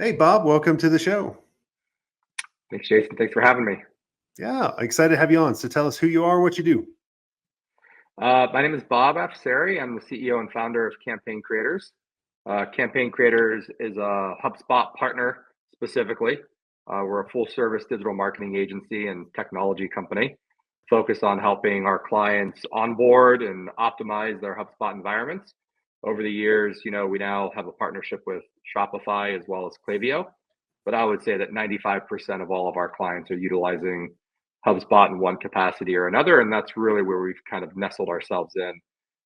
Hey, Bob, welcome to the show. Thanks, Jason. Thanks for having me. Yeah, excited to have you on. So tell us who you are and what you do. My name is Bob Afsari. I'm the CEO and founder of Campaign Creators. Campaign Creators is a HubSpot partner specifically. We're a full service digital marketing agency and technology company focused on helping our clients onboard and optimize their HubSpot environments. Over the years, we now have a partnership with Shopify as well as Klaviyo. But I would say that 95% of all of our clients are utilizing HubSpot in one capacity or another. And that's really where we've kind of nestled ourselves in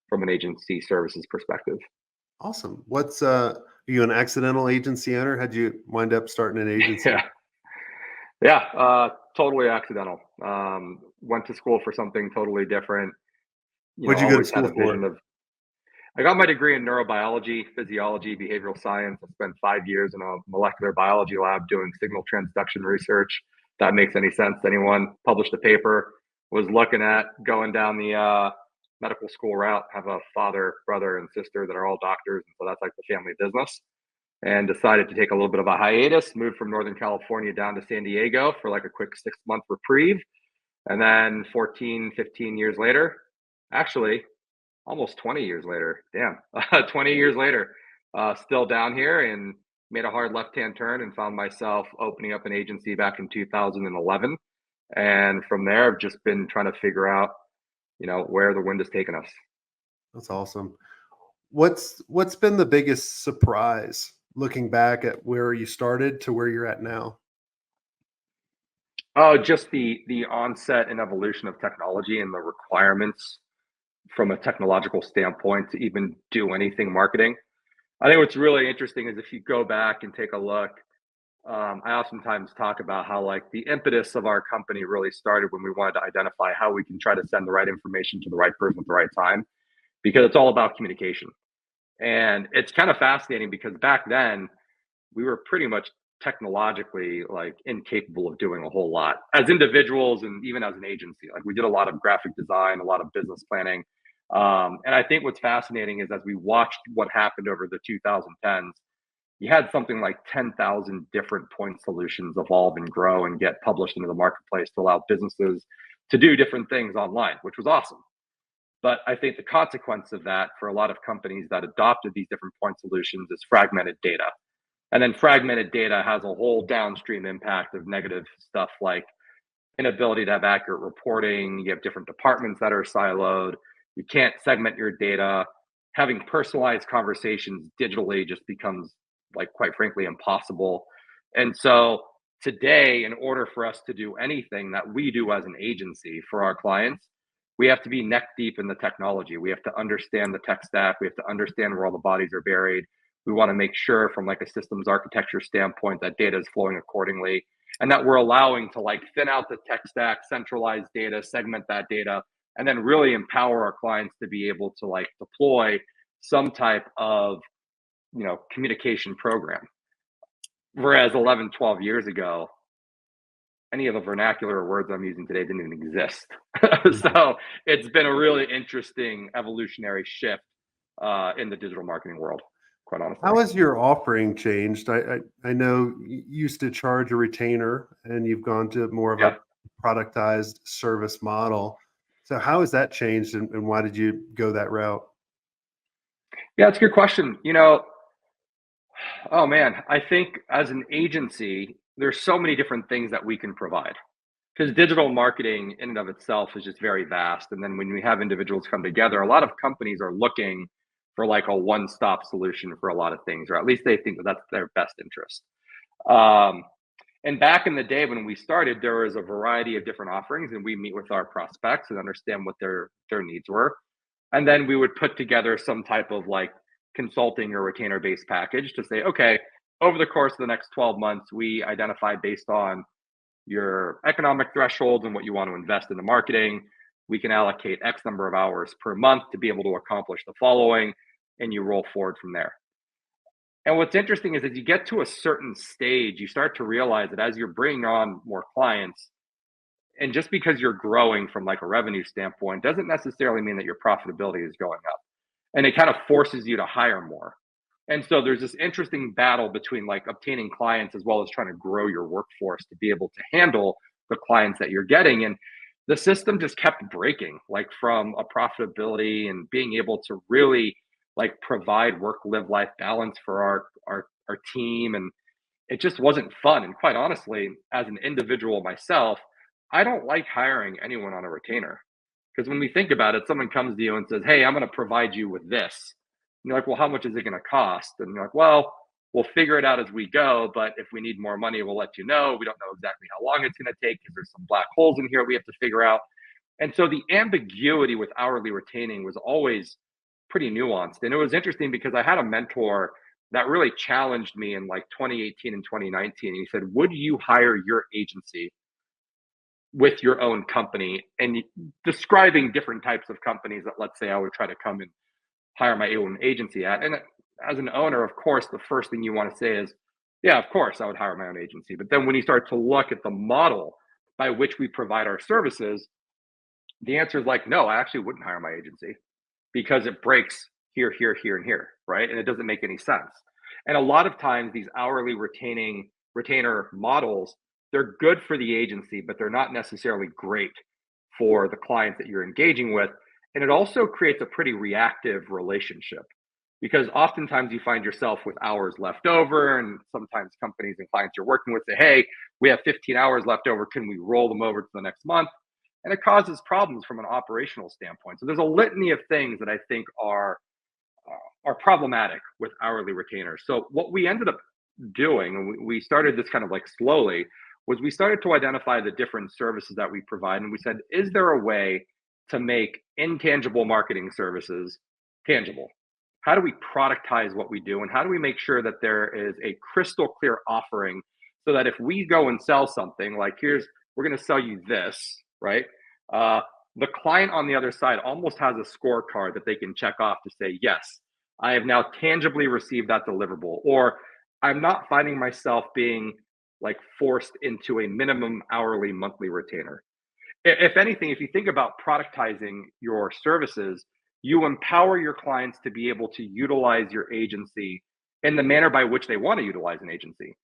from an agency services perspective. Awesome. Are you an accidental agency owner? How'd you wind up starting an agency? Yeah. Yeah. Totally accidental. Went to school for something totally different. What'd you go to Always had school a for? vision of, I got my degree in neurobiology, physiology, behavioral science. I spent 5 years in a molecular biology lab doing signal transduction research. If that makes any sense to anyone. Published a paper, was looking at going down the medical school route. Have a father, brother, and sister that are all doctors. And so that's like the family business. And decided to take a little bit of a hiatus, moved from Northern California down to San Diego for like a quick 6 month reprieve. And then 14, 15 years later, actually, almost 20 years later. Damn, 20 years later, still down here and made a hard left-hand turn and found myself opening up an agency back in 2011. And from there, I've just been trying to figure out, where the wind has taken us. That's awesome. What's been the biggest surprise looking back at where you started to where you're at now? Oh, just the onset and evolution of technology and the requirements from a technological standpoint to even do anything marketing. I think what's really interesting is if you go back and take a look. I oftentimes talk about how like the impetus of our company really started when we wanted to identify how we can try to send the right information to the right person at the right time, because it's all about communication. And it's kind of fascinating because back then we were pretty much technologically like incapable of doing a whole lot as individuals and even as an agency. Like we did a lot of graphic design, a lot of business planning. And I think what's fascinating is as we watched what happened over the 2010s, you had something like 10,000 different point solutions evolve and grow and get published into the marketplace to allow businesses to do different things online, which was awesome. But I think the consequence of that for a lot of companies that adopted these different point solutions is fragmented data. And then fragmented data has a whole downstream impact of negative stuff like inability to have accurate reporting. You have different departments that are siloed. You can't segment your data. Having personalized conversations digitally just becomes, like, quite frankly, impossible. And so today, in order for us to do anything that we do as an agency for our clients, we have to be neck deep in the technology. We have to understand the tech stack. We have to understand where all the bodies are buried. We want to make sure from like a systems architecture standpoint that data is flowing accordingly and that we're allowing to like thin out the tech stack, centralize data, segment that data, and then really empower our clients to be able to like deploy some type of communication program. Whereas 11, 12 years ago, any of the vernacular words I'm using today didn't even exist. So it's been a really interesting evolutionary shift in the digital marketing world, quite honestly. How has your offering changed? I know you used to charge a retainer and you've gone to more of a Yeah. productized service model. So how has that changed and why did you go that route? Yeah, it's a good question. Oh man, I think as an agency, there's so many different things that we can provide because digital marketing in and of itself is just very vast. And then when we have individuals come together, a lot of companies are looking for like a one-stop solution for a lot of things, or at least they think that that's their best interest. Um, and back in the day when we started, there was a variety of different offerings, and we meet with our prospects and understand what their needs were. And then we would put together some type of like consulting or retainer based package to say, okay, over the course of the next 12 months, we identify based on your economic thresholds and what you want to invest in the marketing. We can allocate X number of hours per month to be able to accomplish the following, and you roll forward from there. And what's interesting is as you get to a certain stage, you start to realize that as you're bringing on more clients, and just because you're growing from like a revenue standpoint doesn't necessarily mean that your profitability is going up. And it kind of forces you to hire more. And so there's this interesting battle between like obtaining clients as well as trying to grow your workforce to be able to handle the clients that you're getting. And the system just kept breaking, like from a profitability and being able to really like provide work live life balance for our team. And it just wasn't fun. And quite honestly, as an individual myself, I don't like hiring anyone on a retainer. Because when we think about it, someone comes to you and says, "Hey, I'm going to provide you with this." And you're like, "Well, how much is it going to cost?" And you're like, "Well, we'll figure it out as we go. But if we need more money, we'll let you know. We don't know exactly how long it's going to take because there's some black holes in here we have to figure out." And so the ambiguity with hourly retaining was always pretty nuanced. And it was interesting because I had a mentor that really challenged me in like 2018 and 2019. He said, "Would you hire your agency with your own company?" And describing different types of companies that, let's say, I would try to come and hire my own agency at. And as an owner, of course, the first thing you want to say is, "Yeah, of course, I would hire my own agency." But then when you start to look at the model by which we provide our services, the answer is like, "No, I actually wouldn't hire my agency because it breaks here, here, here, and here, right? And it doesn't make any sense." And a lot of times, these hourly retaining retainer models, they're good for the agency, but they're not necessarily great for the clients that you're engaging with. And it also creates a pretty reactive relationship because oftentimes you find yourself with hours left over, and sometimes companies and clients you're working with say, "Hey, we have 15 hours left over. Can we roll them over to the next month?" And it causes problems from an operational standpoint. So there's a litany of things that I think are problematic with hourly retainers. So what we ended up doing, and we started this kind of like slowly, was we started to identify the different services that we provide, and we said, is there a way to make intangible marketing services tangible? How do we productize what we do, and how do we make sure that there is a crystal clear offering so that if we go and sell something like, here's, we're going to sell you this, right? Uh, the client on the other side almost has a scorecard that they can check off to say, yes, I have now tangibly received that deliverable, or I'm not finding myself being like forced into a minimum hourly monthly retainer. If anything, if you think about productizing your services, you empower your clients to be able to utilize your agency in the manner by which they want to utilize an agency.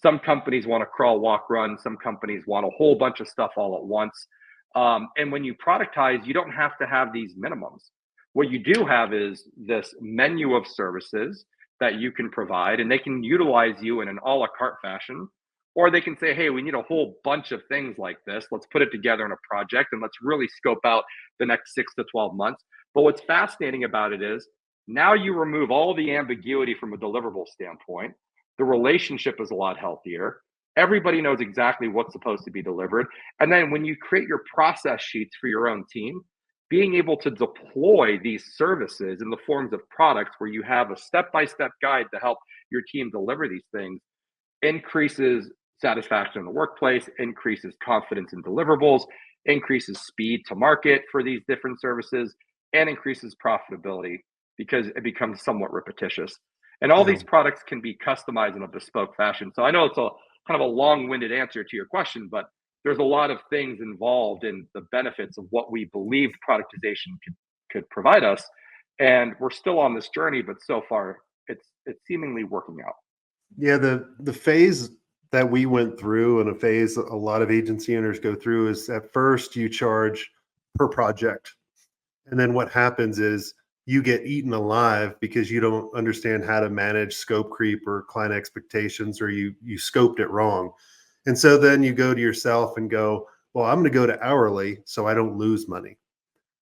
Some companies want to crawl, walk, run. Some companies want a whole bunch of stuff all at once. And when you productize, you don't have to have these minimums. What you do have is this menu of services that you can provide, and they can utilize you in an a la carte fashion. Or they can say, "Hey, we need a whole bunch of things like this. Let's put it together in a project and let's really scope out the next 6 to 12 months." But what's fascinating about it is now you remove all the ambiguity from a deliverable standpoint. The relationship is a lot healthier. Everybody knows exactly what's supposed to be delivered. And then when you create your process sheets for your own team, being able to deploy these services in the forms of products where you have a step by step guide to help your team deliver these things increases satisfaction in the workplace, increases confidence in deliverables, increases speed to market for these different services, and increases profitability because it becomes somewhat repetitious. And all Yeah. these products can be customized in a bespoke fashion. So I know it's a kind of a long-winded answer to your question, but there's a lot of things involved in the benefits of what we believe productization could provide us. And we're still on this journey, but so far it's seemingly working out. Yeah, the phase that we went through and a phase a lot of agency owners go through is at first you charge per project. And then what happens is you get eaten alive because you don't understand how to manage scope creep or client expectations, or you scoped it wrong. And so then you go to yourself and go, well, I'm going to go to hourly so I don't lose money.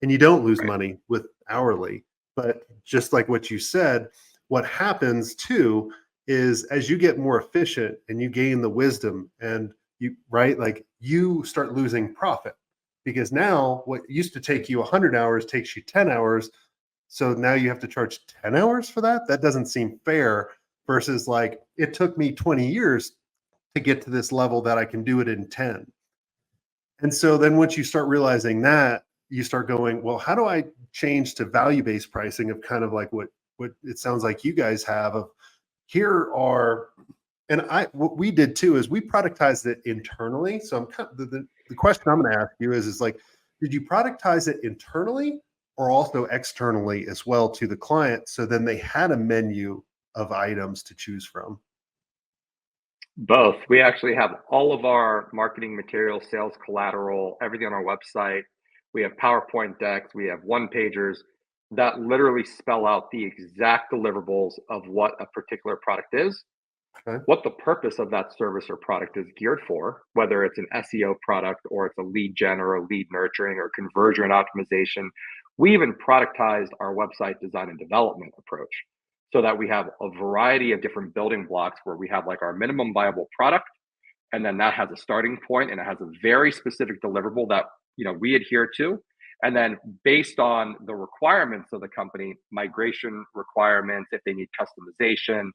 And you don't lose Right. money with hourly. But just like what you said, what happens too is as you get more efficient and you gain the wisdom and you, right, like you start losing profit because now what used to take you 100 hours takes you 10 hours. So now you have to charge 10 hours for that. That doesn't seem fair versus like it took me 20 years to get to this level that I can do it in 10. And so then once you start realizing that, you start going, well, how do I change to value-based pricing of kind of like what it sounds like you guys have of here are, and I what we did too is we productized it internally. So I'm kind of the question I'm going to ask you is like, did you productize it internally or also externally as well to the client? So then they had a menu of items to choose from? Both. We actually have all of our marketing material, sales collateral, everything on our website. We have PowerPoint decks, we have one pagers that literally spell out the exact deliverables of what a particular product is, Okay. what the purpose of that service or product is geared for, whether it's an SEO product or it's a lead gen or a lead nurturing or conversion optimization. We even productized our website design and development approach so that we have a variety of different building blocks where we have like our minimum viable product, and then that has a starting point and it has a very specific deliverable that we adhere to, and then based on the requirements of the company, migration requirements, if they need customization,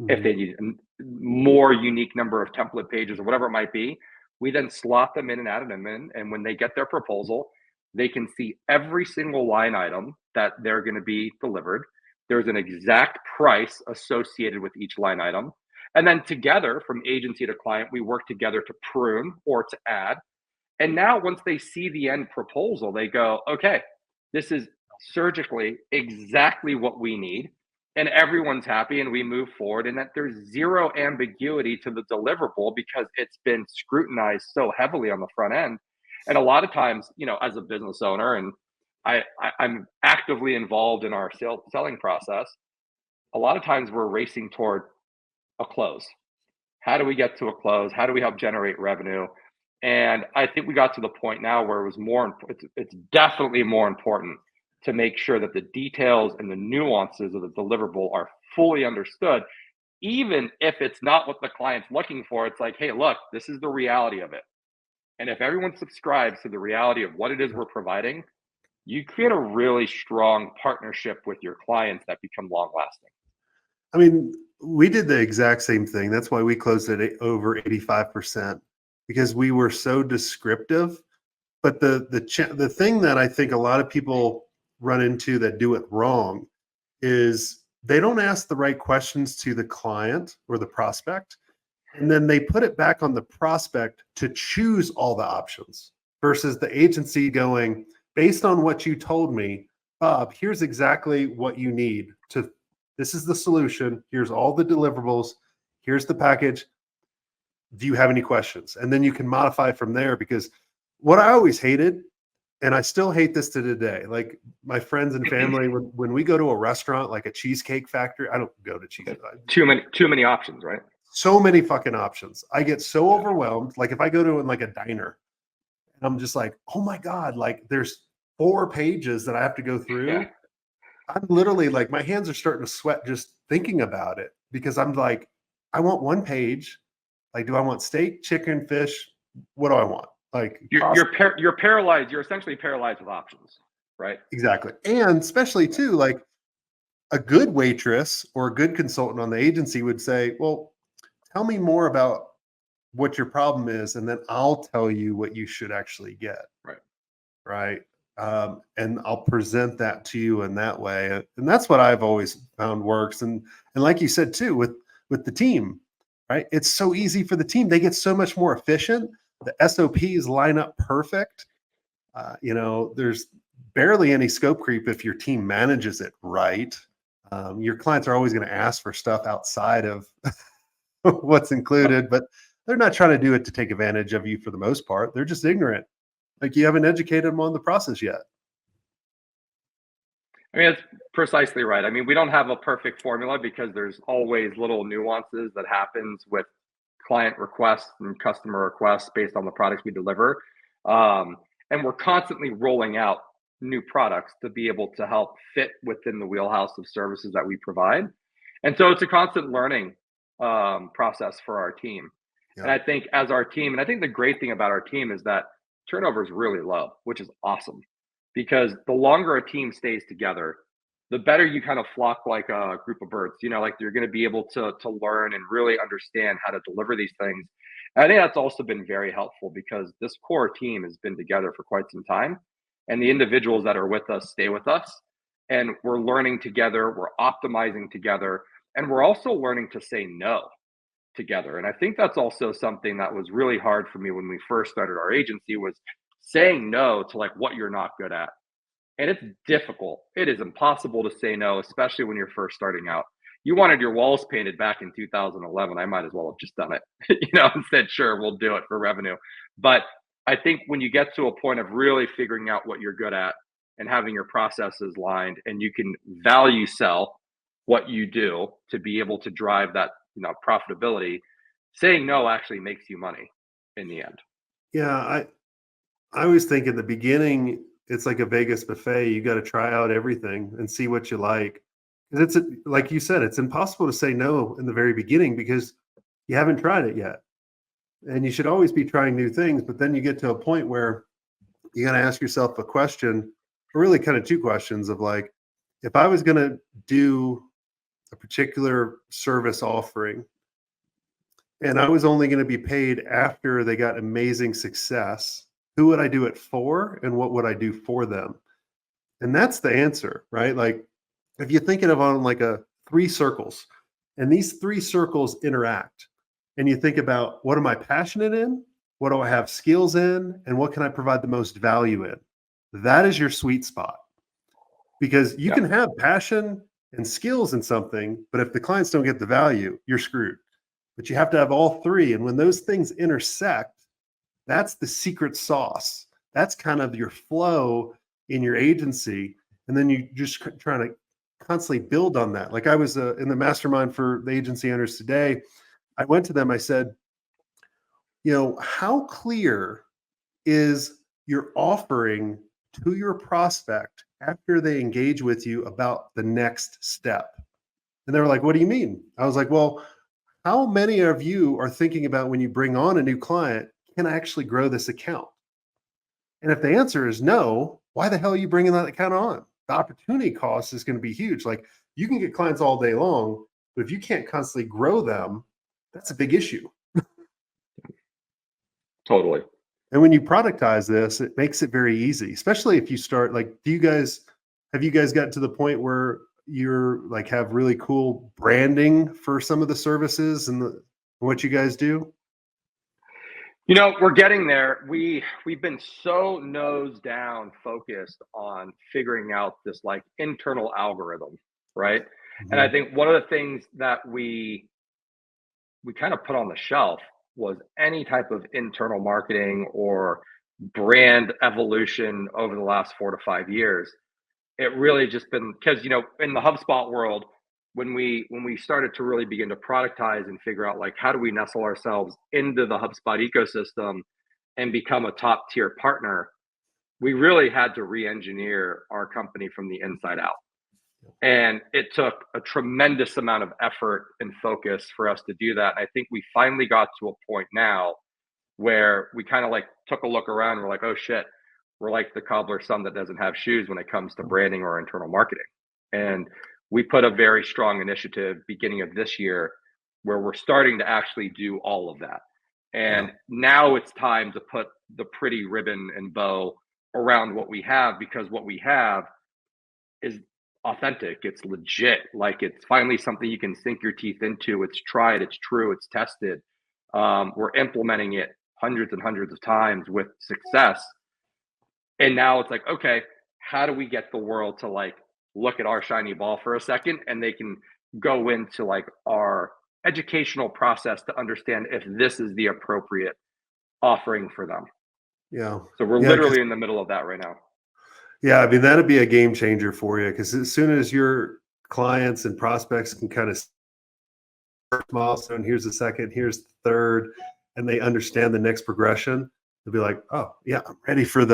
if Mhm. they need a more unique number of template pages or whatever it might be, we then slot them in and add them in, and when they get their proposal, they can see every single line item that they're going to be delivered. There's an exact price associated with each line item. And then together, from agency to client, we work together to prune or to add. And now, once they see the end proposal, they go, okay, this is surgically exactly what we need. And everyone's happy, and we move forward. And that there's zero ambiguity to the deliverable because it's been scrutinized so heavily on the front end. And a lot of times, as a business owner, and I'm actively involved in our selling process, a lot of times we're racing toward a close. How do we get to a close? How do we help generate revenue? And I think we got to the point now where it was it's definitely more important to make sure that the details and the nuances of the deliverable are fully understood, even if it's not what the client's looking for. It's like, hey, look, this is the reality of it. And if everyone subscribes to the reality of what it is we're providing, you create a really strong partnership with your clients that become long lasting. I mean, we did the exact same thing. That's why we closed at over 85% because we were so descriptive. But the thing that I think a lot of people run into that do it wrong is they don't ask the right questions to the client or the prospect, and then they put it back on the prospect to choose all the options versus the agency going, based on what you told me, Bob, here's exactly what you need to, this is the solution. Here's all the deliverables. Here's the package. Do you have any questions? And then you can modify from there, because what I always hated, and I still hate this to today, like my friends and family, when we go to a restaurant, like a cheesecake factory, I don't go to cheese. Too many options, right? So many fucking options. I get so Yeah. overwhelmed. Like if I go to like a diner and I'm just like, oh my God, like there's 4 pages that I have to go Yeah. through. I'm literally like, my hands are starting to sweat just thinking about it, because I'm like, I want one page. Like, do I want steak, chicken, fish? What do I want? Like pasta. You're paralyzed. You're essentially paralyzed with options, right? Exactly. And especially too, like a good waitress or a good consultant on the agency would say, well, tell me more about what your problem is, and then I'll tell you what you should actually get. Right. Right. And I'll present that to you in that way. And that's what I've always found works. And like you said too, with the team, right? It's so easy for the team. They get so much more efficient. The SOPs line up perfect. There's barely any scope creep if your team manages it right. Your clients are always going to ask for stuff outside of what's included, but they're not trying to do it to take advantage of you for the most part. They're just ignorant. Like you haven't educated them on the process yet. I mean, it's precisely right. I mean, we don't have a perfect formula because there's always little nuances that happens with client requests and customer requests based on the products we deliver. And we're constantly rolling out new products to be able to help fit within the wheelhouse of services that we provide. And so it's a constant learning process for our team. And Yeah. I think as our team, and I think the great thing about our team is that turnover is really low, which is awesome, because the longer a team stays together, the better you kind of flock like a group of birds. Like you're going to be able to learn and really understand how to deliver these things. And I think that's also been very helpful because this core team has been together for quite some time, and the individuals that are with us stay with us, and we're learning together, we're optimizing together, and we're also learning to say no together. And I think that's also something that was really hard for me when we first started our agency, was saying no to like what you're not good at. And it's difficult. It is impossible to say no, especially when you're first starting out. you wanted your walls painted back in 2011, I might as well have just done it, and said, sure, we'll do it for revenue. But I think when you get to a point of really figuring out what you're good at and having your processes lined, and you can value sell what you do to be able to drive that, profitability, saying no actually makes you money in the end. Yeah, I always think in the beginning, it's like a Vegas buffet. You got to try out everything and see what you like. 'Cause like you said, it's impossible to say no in the very beginning because you haven't tried it yet. And you should always be trying new things. But then you get to a point where you got to ask yourself a question, or really kind of two questions of like, if I was going to do a particular service offering and I was only going to be paid after they got amazing success, who would I do it for and what would I do for them? And that's the answer, right? Like if you're thinking of on like a three circles and these three circles interact and you think about what am I passionate in? What do I have skills in? And what can I provide the most value in? That is your sweet spot because you Yeah, can have passion and skills in something, but if the clients don't get the value, you're screwed. But you have to have all three. And when those things intersect, that's the secret sauce. That's kind of your flow in your agency. And then you just trying to constantly build on that. Like I was in the mastermind for the agency owners today. I went to them, I said, how clear is your offering to your prospect after they engage with you about the next step? And they were like, what do you mean? I was like, well, how many of you are thinking about when you bring on a new client, can I actually grow this account? And if the answer is no, why the hell are you bringing that account on? The opportunity cost is going to be huge. Like you can get clients all day long, but if you can't constantly grow them, that's a big issue. totally. And when you productize this, it makes it very easy, especially if you start like, have you guys gotten to the point where you're like have really cool branding for some of the services and what you guys do? We're getting there. We've been so nose down focused on figuring out this like internal algorithm, right? And I Mhm. think one of the things that we kind of put on the shelf was any type of internal marketing or brand evolution over the last 4 to 5 years. It really just been because in the HubSpot world, when we started to really begin to productize and figure out like how do we nestle ourselves into the HubSpot ecosystem and become a top tier partner, we really had to re-engineer our company from the inside out. And it took a tremendous amount of effort and focus for us to do that. And I think we finally got to a point now where we kind of like took a look around and we're like, oh shit, we're like the cobbler's son that doesn't have shoes when it comes to branding or internal marketing. And we put a very strong initiative beginning of this year where we're starting to actually do all of that. Yeah. And now it's time to put the pretty ribbon and bow around what we have because what we have is authentic. It's legit. Like it's finally something you can sink your teeth into. It's tried, it's true, it's tested. We're implementing it hundreds and hundreds of times with success. And now it's like, okay, how do we get the world to like look at our shiny ball for a second and they can go into like our educational process to understand if this is the appropriate offering for them. Yeah. So we're Yeah. literally in the middle of that right now. Yeah, I mean, that'd be a game changer for you because as soon as your clients and prospects can kind of milestone, here's the second, here's the third, and they understand the next progression, they'll be like, oh, yeah, I'm ready for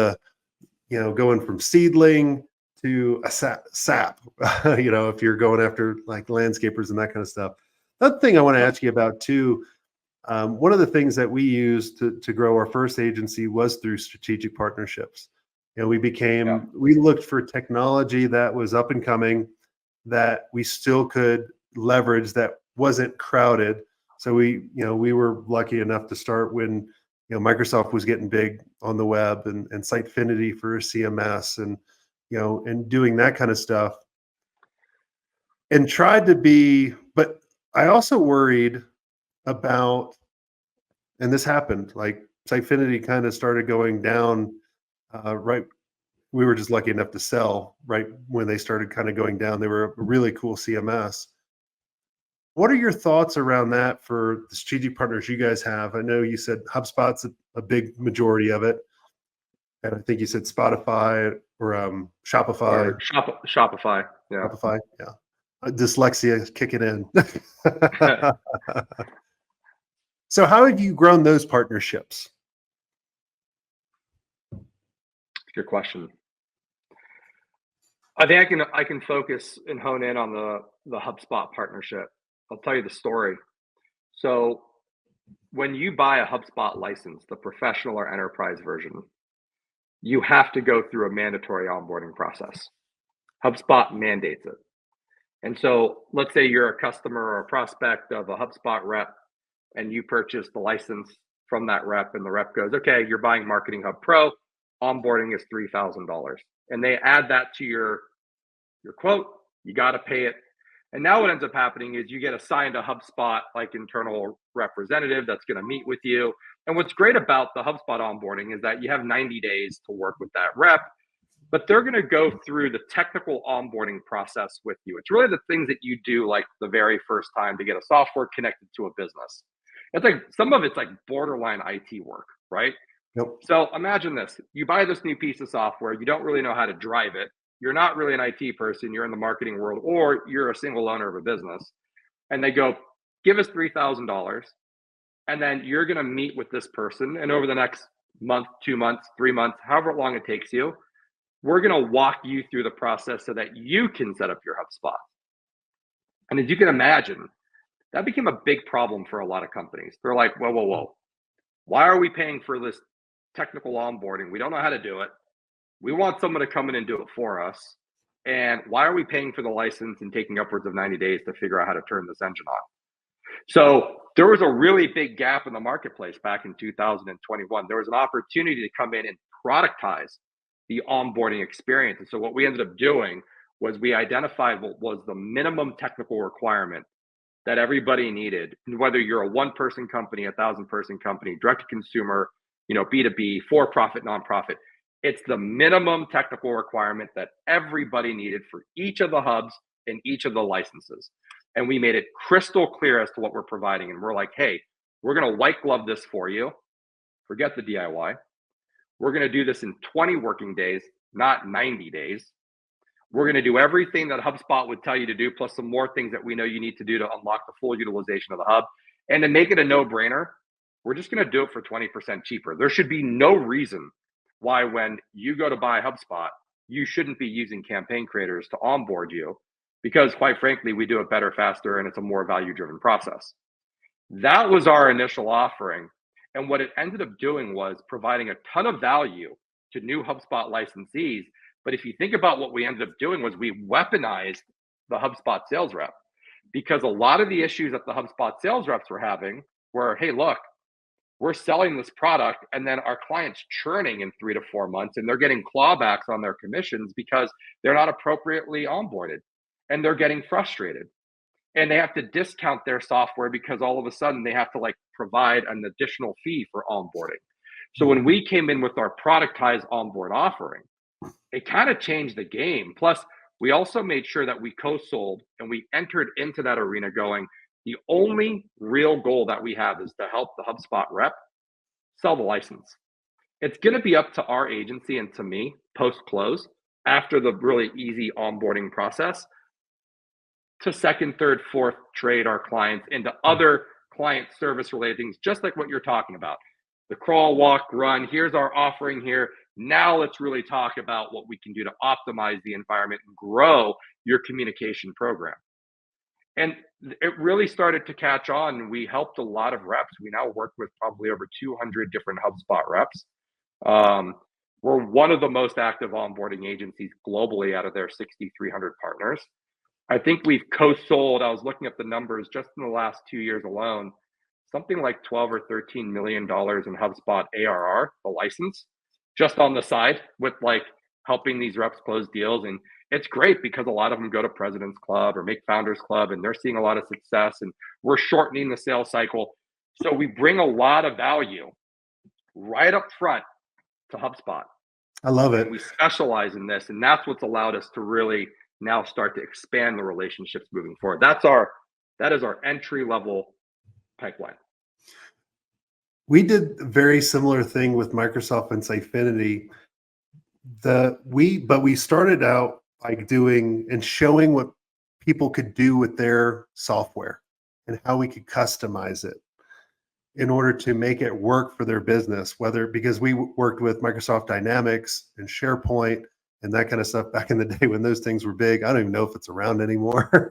going from seedling to a sap, if you're going after like landscapers and that kind of stuff. Another thing I want to Yep. ask you about too, one of the things that we used to grow our first agency was through strategic partnerships. Yeah. We looked for technology that was up and coming that we still could leverage that wasn't crowded. So we were lucky enough to start when, Microsoft was getting big on the web and Sitefinity for CMS and doing that kind of stuff and tried to but I also worried about, and this happened, like Sitefinity kind of started going down, right. We were just lucky enough to sell right when they started kind of going down. They were a really cool CMS. What are your thoughts around that for the strategic partners you guys have? I know you said HubSpot's a big majority of it, and I think you said Spotify or Shopify. Or Shopify. Yeah. Shopify, yeah. Dyslexia is kicking in. So, how have you grown those partnerships? Good question. I think I can focus and hone in on the HubSpot partnership. I'll tell you the story. So when you buy a HubSpot license, the professional or enterprise version, you have to go through a mandatory onboarding process. HubSpot mandates it. And so let's say you're a customer or a prospect of a HubSpot rep and you purchase the license from that rep, and the rep goes, okay, you're buying Marketing Hub Pro, onboarding is $3,000. And they add that to your quote, you got to pay it. And now what ends up happening is you get assigned a HubSpot like internal representative that's going to meet with you. And what's great about the HubSpot onboarding is that you have 90 days to work with that rep, but they're going to go through the technical onboarding process with you. It's really the things that you do like the very first time to get a software connected to a business. It's like some of it's like borderline IT work, right? Nope. So imagine this, you buy this new piece of software, you don't really know how to drive it. You're not really an IT person, you're in the marketing world, or you're a single owner of a business. And they go, give us $3,000. And then you're going to meet with this person. And over the next month, 2 months, 3 months, however long it takes you, we're going to walk you through the process so that you can set up your HubSpot. And as you can imagine, that became a big problem for a lot of companies. They're like, whoa, whoa, whoa. Why are we paying for this technical onboarding? We don't know how to do it. We want someone to come in and do it for us. And why are we paying for the license and taking upwards of 90 days to figure out how to turn this engine on? So there was a really big gap in the marketplace back in 2021. There was an opportunity to come in and productize the onboarding experience. And so what we ended up doing was we identified what was the minimum technical requirement that everybody needed, whether you're a one-person company, 1,000-person company, direct to consumer, B2B, for-profit, nonprofit. It's the minimum technical requirement that everybody needed for each of the hubs and each of the licenses. And we made it crystal clear as to what we're providing. And we're like, hey, we're going to white glove this for you. Forget the DIY. We're going to do this in 20 working days, not 90 days. We're going to do everything that HubSpot would tell you to do, plus some more things that we know you need to do to unlock the full utilization of the hub. And to make it a no-brainer, we're just going to do it for 20% cheaper. There should be no reason why when you go to buy HubSpot, you shouldn't be using campaign creators to onboard you, because quite frankly, we do it better, faster, and it's a more value-driven process. That was our initial offering. And what it ended up doing was providing a ton of value to new HubSpot licensees. But if you think about what we ended up doing was we weaponized the HubSpot sales rep, because a lot of the issues that the HubSpot sales reps were having were, hey, look, we're selling this product and then our client's churning in 3 to 4 months and they're getting clawbacks on their commissions because they're not appropriately onboarded and they're getting frustrated. And they have to discount their software because all of a sudden they have to like provide an additional fee for onboarding. So when we came in with our productized onboard offering, it kind of changed the game. Plus, we also made sure that we co-sold and we entered into that arena going, the only real goal that we have is to help the HubSpot rep sell the license. It's going to be up to our agency and to me post-close, after the really easy onboarding process, to second, third, fourth trade our clients into other client service related things, just like what you're talking about. The crawl, walk, run, here's our offering here. Now let's really talk about what we can do to optimize the environment and grow your communication program. And it really started to catch on. We helped a lot of reps. We now work with probably over 200 different HubSpot reps. We're one of the most active onboarding agencies globally out of their 6,300 partners. I think we've co-sold, I was looking at the numbers just in the last 2 years alone, something like 12 or $13 million in HubSpot ARR, the license, just on the side with like helping these reps close deals. And it's great because a lot of them go to President's Club or Make Founders Club and they're seeing a lot of success and we're shortening the sales cycle. So we bring a lot of value right up front to HubSpot. I love it. And we specialize in this, and that's what's allowed us to really now start to expand the relationships moving forward. That's our That is our entry level pipeline. We did a very similar thing with Microsoft and Sitefinity. But we started out by doing and showing what people could do with their software and how we could customize it in order to make it work for their business, whether because we worked with Microsoft Dynamics and SharePoint and that kind of stuff back in the day when those things were big. I don't even know if it's around anymore,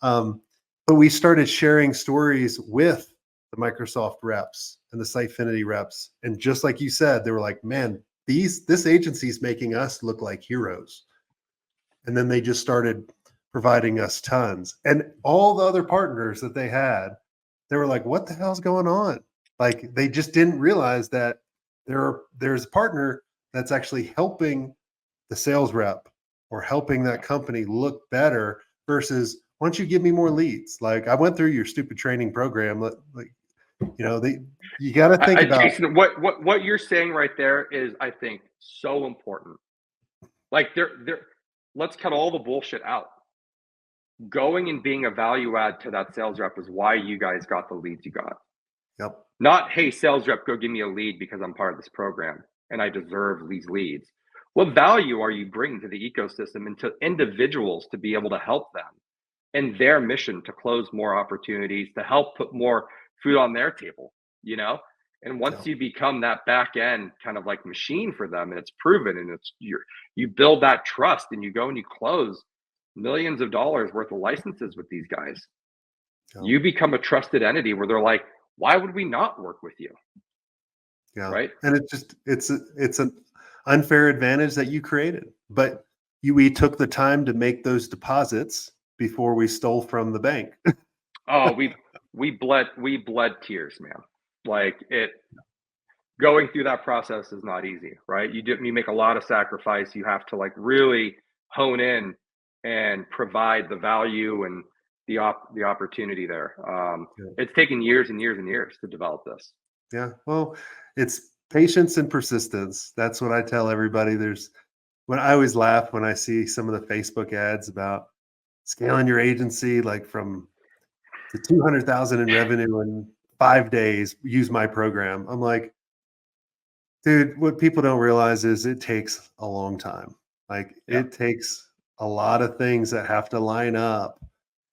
um, but we started sharing stories with the Microsoft reps and the Sitefinity reps. And just like you said, they were like, man, this agency is making us look like heroes. And then they just started providing us tons. And all the other partners that they had, they were like, what the hell's going on? Like they just didn't realize that there's a partner that's actually helping the sales rep or helping that company look better versus why don't you give me more leads? Like I went through your stupid training program. Like, you got to think about Jason, what you're saying right there is, I think, so important. Like let's cut all the bullshit out. Going and being a value add to that sales rep is why you guys got the leads you got. Yep. Not, hey, sales rep, go give me a lead because I'm part of this program and I deserve these leads. What value are you bringing to the ecosystem and to individuals to be able to help them in their mission to close more opportunities, to help put more food on their table, And once you become that back end kind of like machine for them, and it's proven, and you build that trust, and you go and you close millions of dollars worth of licenses with these guys. You become a trusted entity where they're like, why would we not work with you? Yeah. Right. And it's an unfair advantage that you created, but we took the time to make those deposits before we stole from the bank. Oh, we bled tears, man. Like going through that process is not easy, right? You make a lot of sacrifice. You have to like really hone in and provide the value and the opportunity there. It's taken years and years and years to develop this. Yeah. Well, it's patience and persistence. That's what I tell everybody. When I always laugh when I see some of the Facebook ads about scaling your agency, like from to 200,000 in revenue in 5 days, use my program. I'm like, dude, what people don't realize is it takes a long time. Like it takes a lot of things that have to line up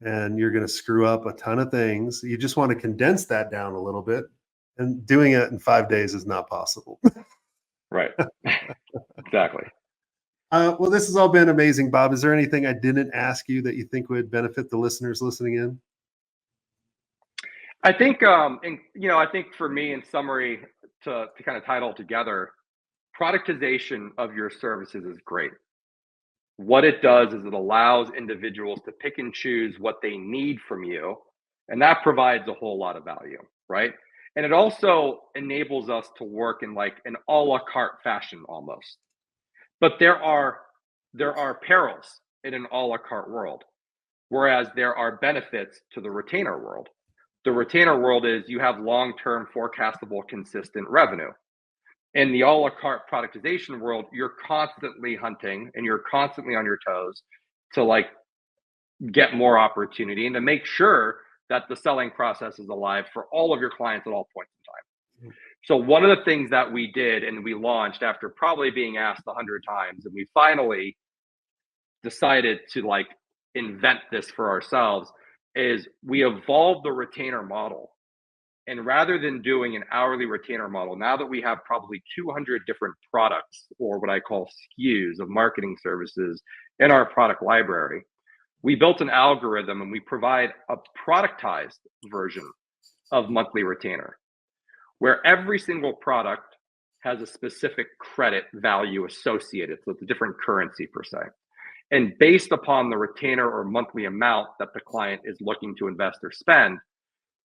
and you're going to screw up a ton of things. You just want to condense that down a little bit, and doing it in 5 days is not possible. Right. Exactly. Well, this has all been amazing, Bob. Is there anything I didn't ask you that you think would benefit the listeners listening in? I think, I think for me, in summary, to kind of tie it all together, productization of your services is great. What it does is it allows individuals to pick and choose what they need from you, and that provides a whole lot of value, right? And it also enables us to work in like an a la carte fashion almost. But there are perils in an a la carte world, whereas there are benefits to the retainer world. The retainer world is you have long-term forecastable, consistent revenue. In the a la carte productization world, you're constantly hunting and you're constantly on your toes to like get more opportunity and to make sure that the selling process is alive for all of your clients at all points in time. So one of the things that we did and we launched after probably being asked 100 times, and we finally decided to like invent this for ourselves, is we evolved the retainer model. And rather than doing an hourly retainer model, now that we have probably 200 different products, or what I call SKUs of marketing services in our product library, we built an algorithm and we provide a productized version of monthly retainer, where every single product has a specific credit value associated. So it's a different currency per se. And based upon the retainer or monthly amount that the client is looking to invest or spend,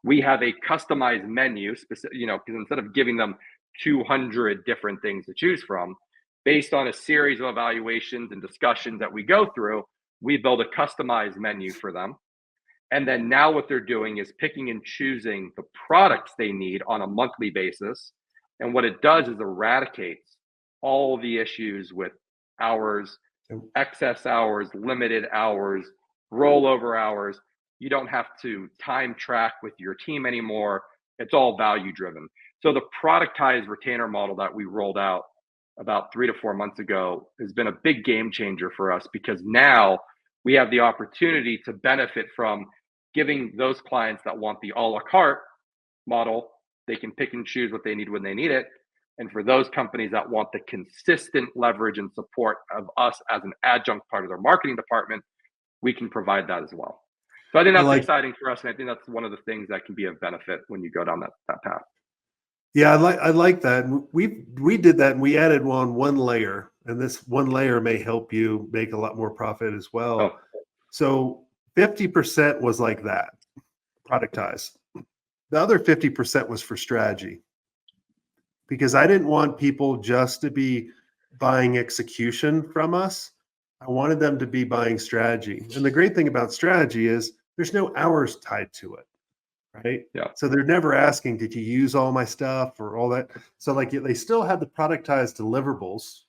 we have a customized menu, because instead of giving them 200 different things to choose from, based on a series of evaluations and discussions that we go through, we build a customized menu for them. And then now what they're doing is picking and choosing the products they need on a monthly basis. And what it does is eradicates all the issues with hours, excess hours, limited hours, rollover hours. You don't have to time track with your team anymore. It's all value driven. So the productized retainer model that we rolled out about 3 to 4 months ago has been a big game changer for us, because now we have the opportunity to benefit from giving those clients that want the a la carte model, they can pick and choose what they need when they need it. And for those companies that want the consistent leverage and support of us as an adjunct part of their marketing department, we can provide that as well. So I think that's exciting for us. And I think that's one of the things that can be of benefit when you go down that path. Yeah, I like that. We did that, and we added one layer, and this one layer may help you make a lot more profit as well. Oh, So 50% was like that, productized. The other 50% was for strategy, because I didn't want people just to be buying execution from us. I wanted them to be buying strategy. And the great thing about strategy is there's no hours tied to it, right? yeah. So they're never asking, did you use all my stuff or all that? So like they still had the productized deliverables,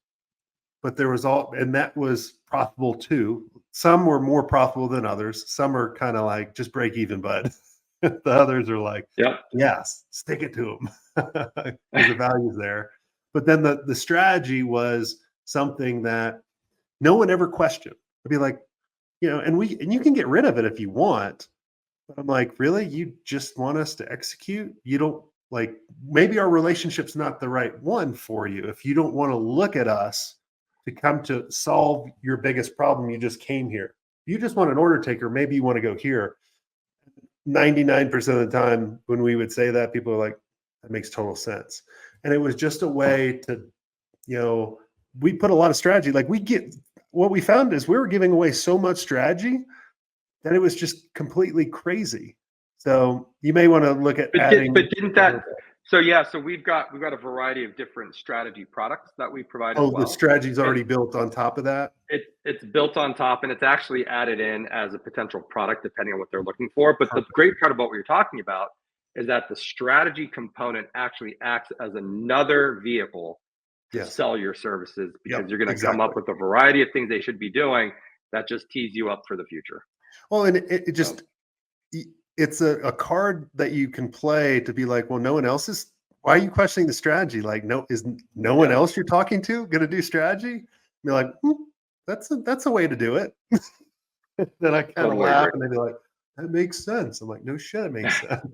but there was and that was profitable too. Some were more profitable than others. Some are kind of like, just break even, bud. The others are like, Yeah. yes, stick it to them because the value's there. But then the strategy was something that no one ever questioned. I'd be like, and you can get rid of it if you want. But I'm like, really? You just want us to execute? You don't like, maybe our relationship's not the right one for you. If you don't want to look at us to come to solve your biggest problem, you just came here. You just want an order taker. Maybe you want to go here. 99% of the time when we would say that, people are like, that makes total sense. And it was just a way to, we put a lot of strategy. Like what we found is we were giving away so much strategy that it was just completely crazy. So you may want to look at adding. But didn't that? So yeah, so we've got a variety of different strategy products that we provide as well. The strategy's already built on top of that? It's built on top, and it's actually added in as a potential product depending on what they're looking for. But the great part about what you're talking about is that the strategy component actually acts as another vehicle to sell your services, because you're going to come up with a variety of things they should be doing that just tees you up for the future. Well, and it just, it's a card that you can play to be like, well, no one else is. Why are you questioning the strategy? Like, is no one else you're talking to going to do strategy? Be like, that's a way to do it. Then I kind of laugh, and they'd be like, that makes sense. I'm like, no shit, it makes sense.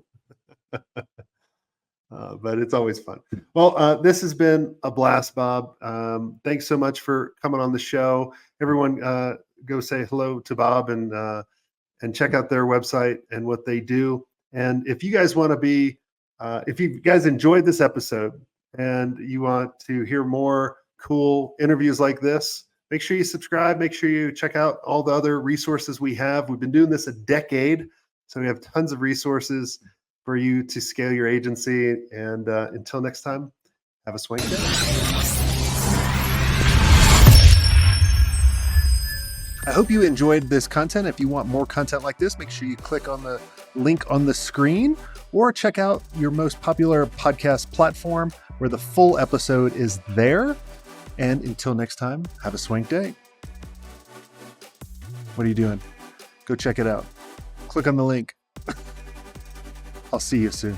But it's always fun. Well, this has been a blast, Bob. Thanks so much for coming on the show. Everyone, go say hello to Bob and check out their website and what they do. And if you guys want to be, if you guys enjoyed this episode and you want to hear more cool interviews like this, make sure you subscribe. Make sure you check out all the other resources we have. We've been doing this a decade, so we have tons of resources for you to scale your agency. And until next time, have a swank day. I hope you enjoyed this content. If you want more content like this, make sure you click on the link on the screen or check out your most popular podcast platform where the full episode is there. And until next time, have a swank day. What are you doing? Go check it out. Click on the link. I'll see you soon.